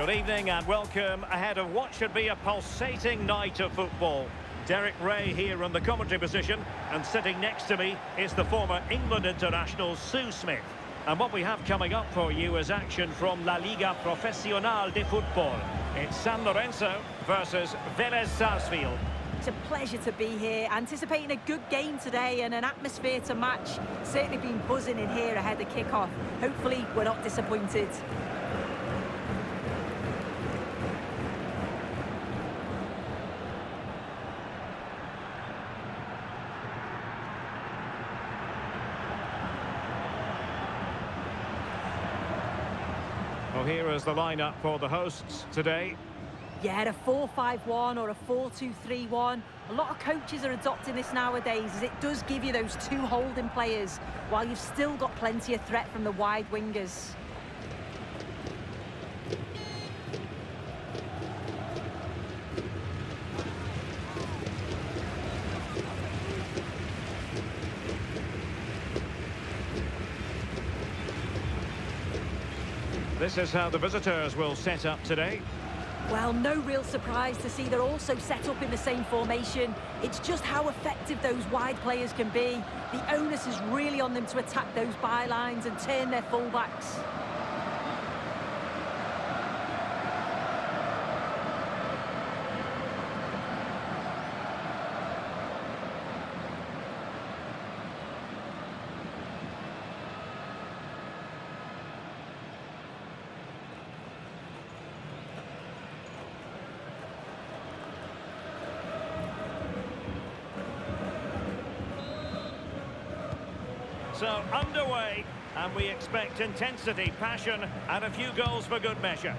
Good evening and welcome ahead of what should be a pulsating night of football. Derek Ray here in the commentary position, and sitting next to me is the former England international Sue Smith. And what we have coming up for you is action from La Liga Profesional de Football. It's San Lorenzo versus Vélez Sarsfield. It's a pleasure to be here, anticipating a good game today and an atmosphere to match. Certainly been buzzing in here ahead of kick-off. Hopefully we're not disappointed. Well, here is the lineup for the hosts today. Yeah, a 4-5-1 or a 4-2-3-1. A lot of coaches are adopting this nowadays, as it does give you those two holding players, while you've still got plenty of threat from the wide wingers. This is how the visitors will set up today. Well, no real surprise to see they're also set up in the same formation. It's just how effective those wide players can be. The onus is really on them to attack those bylines and turn their fullbacks. So, underway, and we expect intensity, passion, and a few goals for good measure.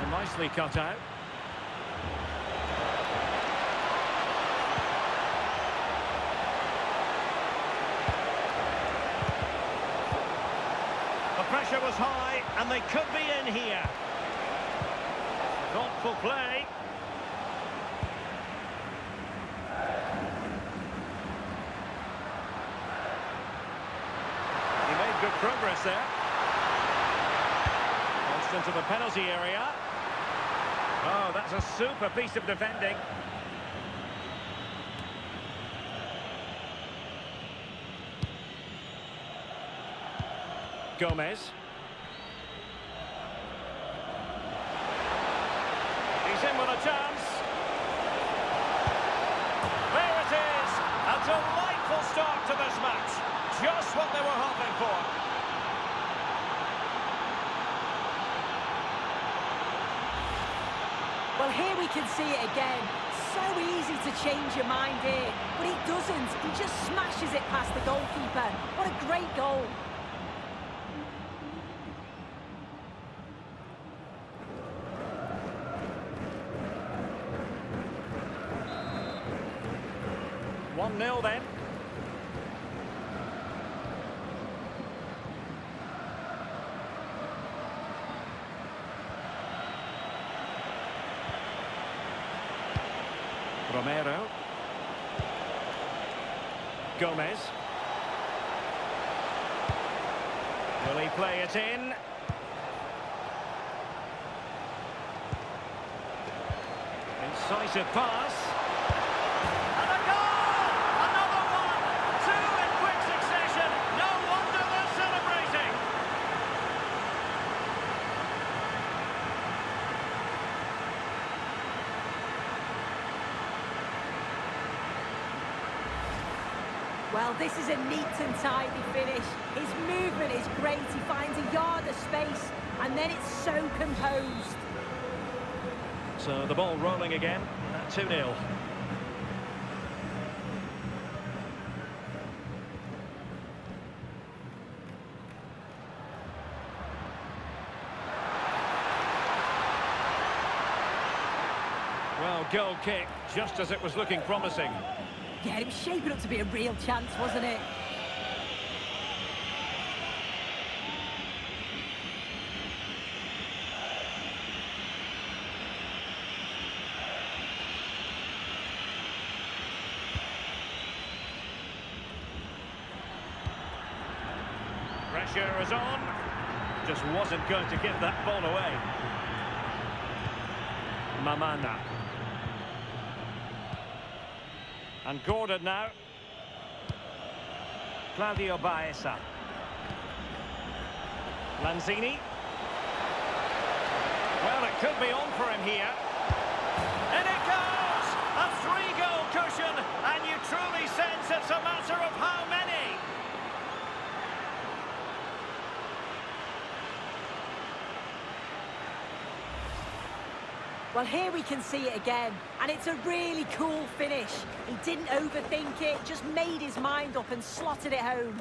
And nicely cut out. The pressure was high, and they could be in here. Thoughtful play. He made good progress there. Launched into the penalty area. Oh, that's a super piece of defending. Gomez. He's in with a chance. There it is. A delightful start to this match. Just what they were hoping for. Well, here we can see it again. So easy to change your mind here, but he doesn't. He just smashes it past the goalkeeper. What a great goal. One 0 then. Romero. Gomez. Will he play it in? Incisive pass. And a goal! Another one! Two in quick succession. No wonder they're celebrating. Well, this is a neat and tidy finish. His movement is great. He finds a yard of space, and then it's so composed. So the ball rolling again at 2-0. Well, goal kick, just as it was looking promising. Yeah, it was shaping up to be a real chance, wasn't it? pressure is on. Just wasn't going to give that ball away. Mamana. And Gordon now. Claudio Baeza. Lanzini. Well, it could be on for him here. And it goes! A 3-goal cushion, and you truly sense it's a matter of how many. Well, here we can see it again, and it's a really cool finish. He didn't overthink it, just made his mind up and slotted it home.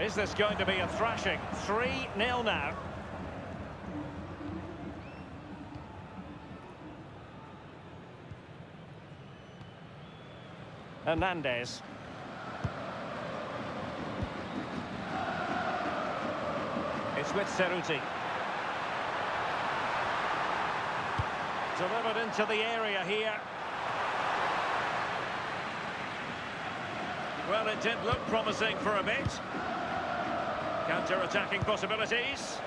Is this going to be a thrashing? 3-0 now. Hernandez. It's with Cerruti. Delivered into the area here. Well, it did look promising for a bit. Counter-attacking possibilities.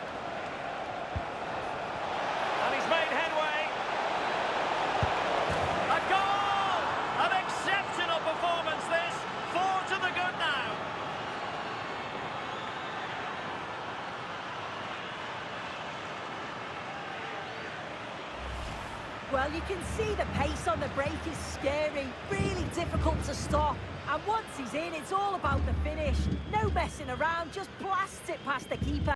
And he's made headway. A goal! An exceptional performance this. 4 to the good now. Well, you can see the pace on the break is scary, really difficult to stop. And once he's in, it's all about the finish. No messing around, just blasts it past the keeper.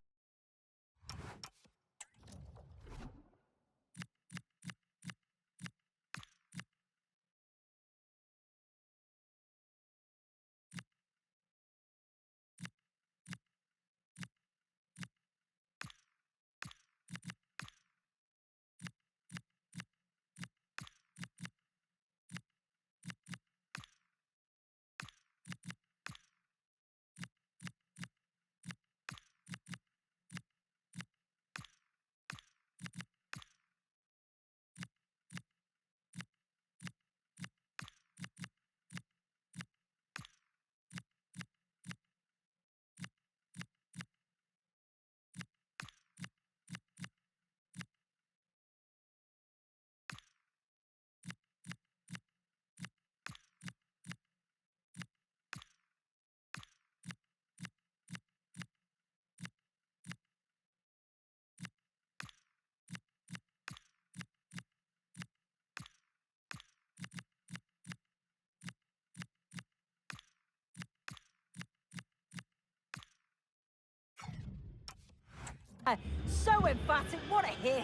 So emphatic, what a hit.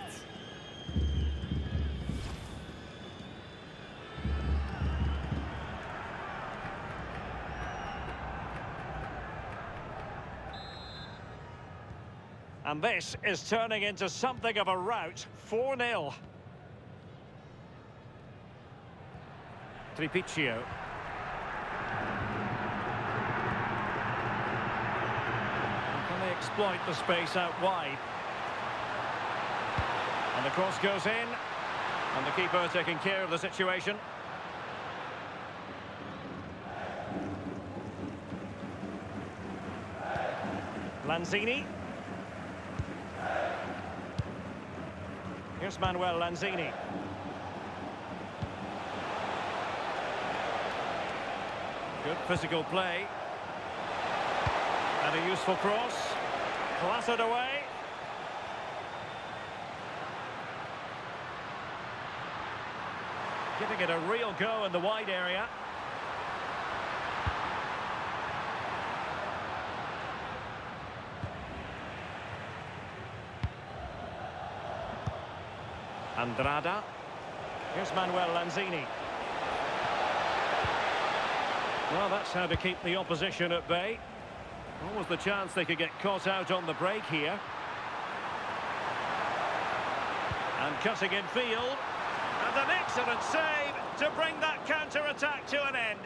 And this is turning into something of a rout. 4-0. Tripicchio. Can they exploit the space out wide? And the cross goes in. And the keeper taking care of the situation. Lanzini. Here's Manuel Lanzini. Good physical play. And a useful cross. Clattered away. Giving it a real go in the wide area. Andrada. Here's Manuel Lanzini. Well, that's how to keep the opposition at bay. What was the chance they could get caught out on the break here? And cutting in field. And an excellent save to bring that counter-attack to an end.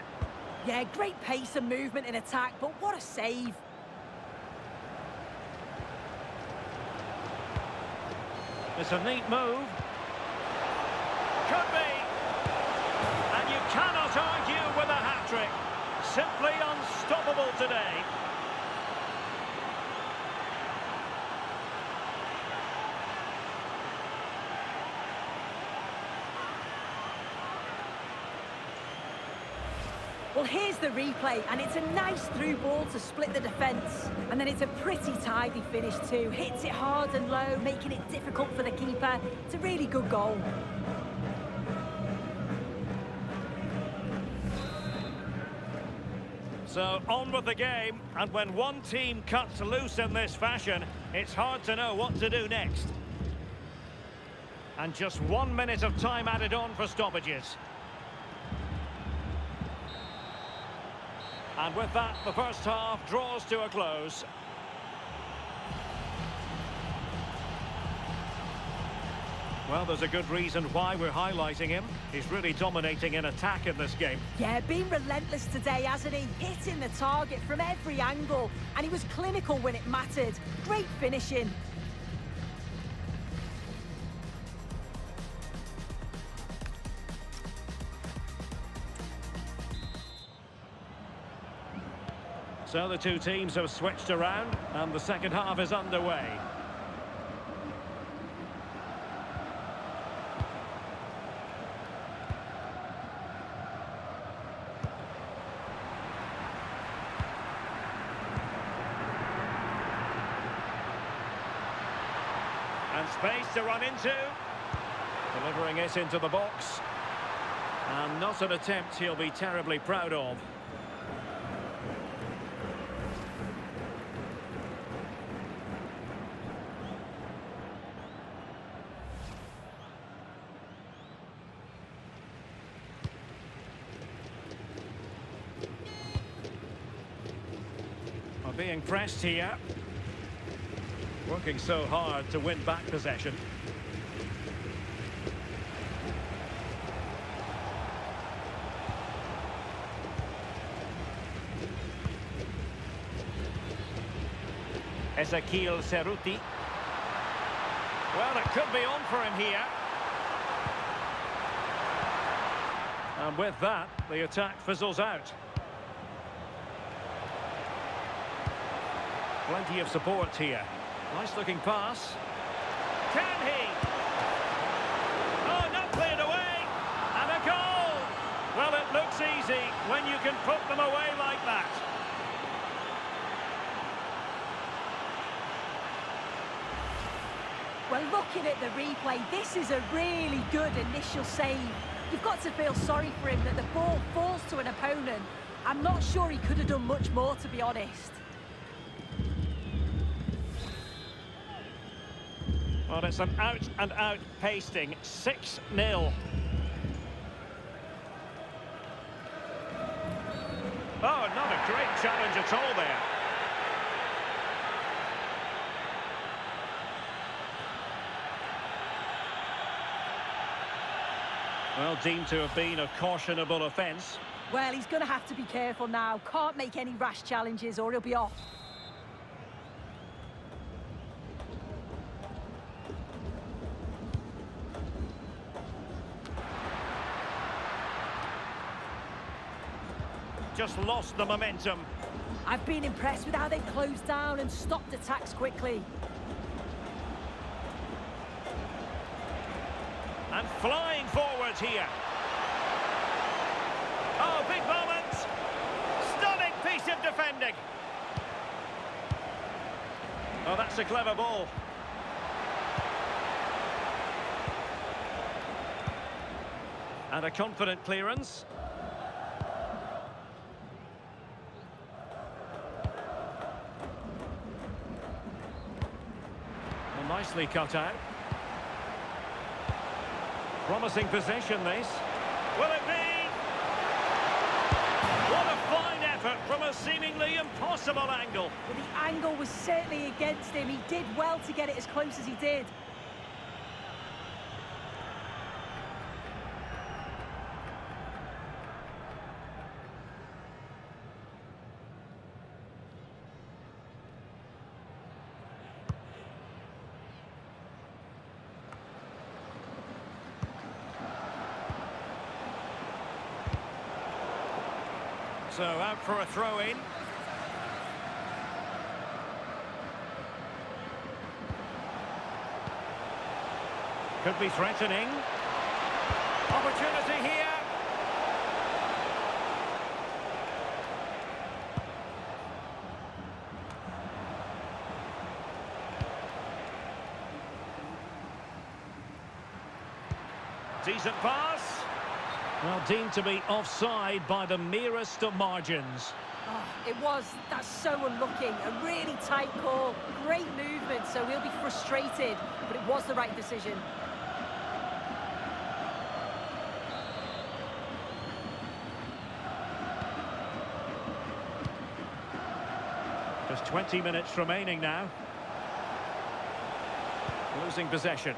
Yeah, great pace and movement in attack, but what a save. It's a neat move. Could be. argue with a hat-trick. Simply unstoppable today. Well, here's the replay, and it's a nice through ball to split the defence. And then it's a pretty tidy finish too. Hits it hard and low, making it difficult for the keeper. It's a really good goal. So, on with the game, and when one team cuts loose in this fashion, it's hard to know what to do next. And just 1 minute of time added on for stoppages. And with that, the first half draws to a close. Well, there's a good reason why we're highlighting him. He's really dominating in attack in this game. Yeah, been relentless today, hasn't he? Hitting the target from every angle. And he was clinical when it mattered. Great finishing. So the two teams have switched around, and the second half is underway. And space to run into. Delivering it into the box. And not an attempt he'll be terribly proud of. Being pressed here. Working so hard to win back possession. Ezequiel Cerruti. Well, it could be on for him here. And with that, the attack fizzles out. Plenty of support here. Nice looking pass. Can he? Oh, not cleared away. And a goal. Well, it looks easy when you can put them away like that. Well, looking at the replay, this is a really good initial save. You've got to feel sorry for him that the ball falls to an opponent. I'm not sure he could have done much more, to be honest. Well, it's an out-and-out pasting. 6-0. Oh, not a great challenge at all there. Well, deemed to have been a cautionable offence. Well, he's going to have to be careful now. Can't make any rash challenges or he'll be off. Just lost the momentum. I've been impressed with how they've closed down and stopped attacks quickly. And flying forwards here. Oh, big moment. Stunning piece of defending. Oh, that's a clever ball. And a confident clearance. Well, nicely cut out. Promising possession, this. Will it be? What a fine effort from a seemingly impossible angle. Well, the angle was certainly against him. He did well to get it as close as he did. So out for a throw-in. Could be threatening. Opportunity here. Decent pass. Well, deemed to be offside by the merest of margins. Oh, it was. That's so unlucky. A really tight call. Great movement, so he'll be frustrated. But it was the right decision. Just 20 minutes remaining now. Losing possession.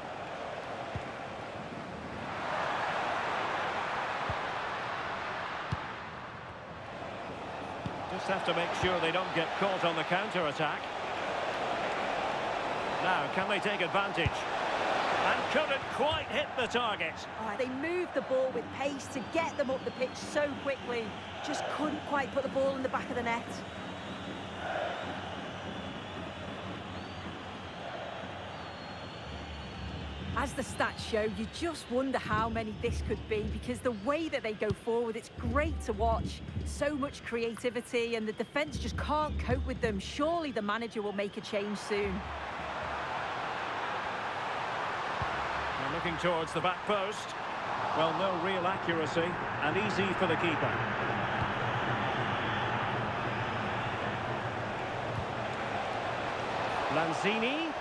Just have to make sure they don't get caught on the counter-attack. Now, can they take advantage? And couldn't quite hit the target. They moved the ball with pace to get them up the pitch so quickly. Just couldn't quite put the ball in the back of the net. As the stats show, you just wonder how many this could be, because the way that they go forward, it's great to watch. So much creativity, and the defence just can't cope with them. Surely the manager will make a change soon. They're looking towards the back post. Well, no real accuracy, and easy for the keeper. Lanzini.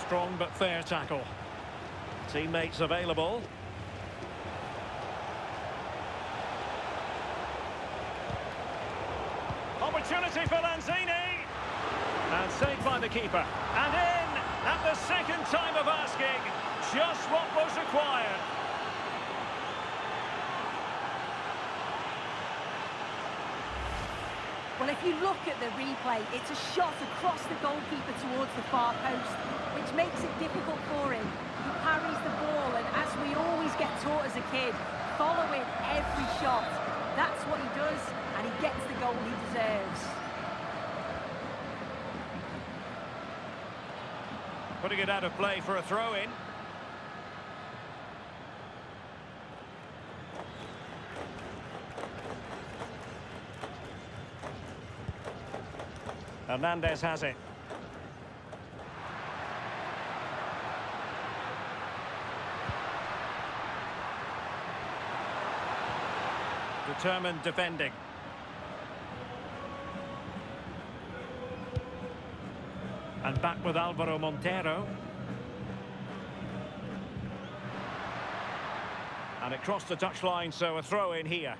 Strong but fair tackle. Teammates available. Opportunity for Lanzini. And saved by the keeper. And in at the second time of asking. Just what was required. Well, if you look at the replay, it's a shot across the goalkeeper towards the far post, which makes it difficult for him. He parries the ball, and as we always get taught as a kid, following every shot. That's what he does, and he gets the goal he deserves. Putting it out of play for a throw-in. Hernandez has it. Determined defending. And back with Alvaro Montero. And it crossed the touchline, so a throw in here.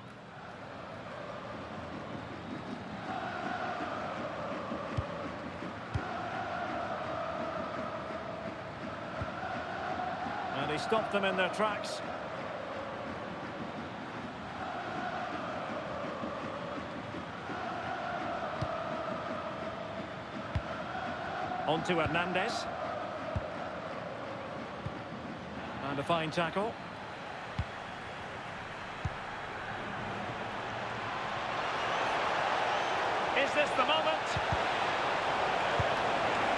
And he stopped them in their tracks. On to Hernandez. And a fine tackle. Is this the moment?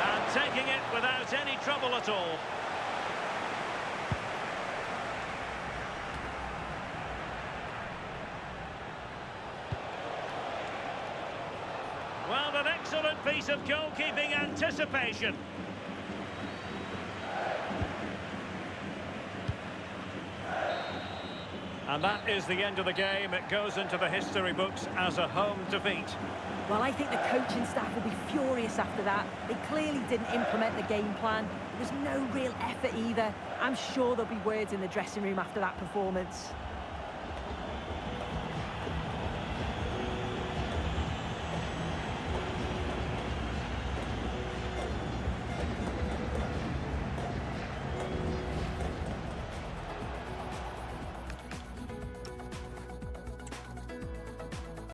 And taking it without any trouble at all. Well, an excellent piece of goalkeeping anticipation. And that is the end of the game. It goes into the history books as a home defeat. Well, I think the coaching staff will be furious after that. They clearly didn't implement the game plan. There was no real effort either. I'm sure there'll be words in the dressing room after that performance.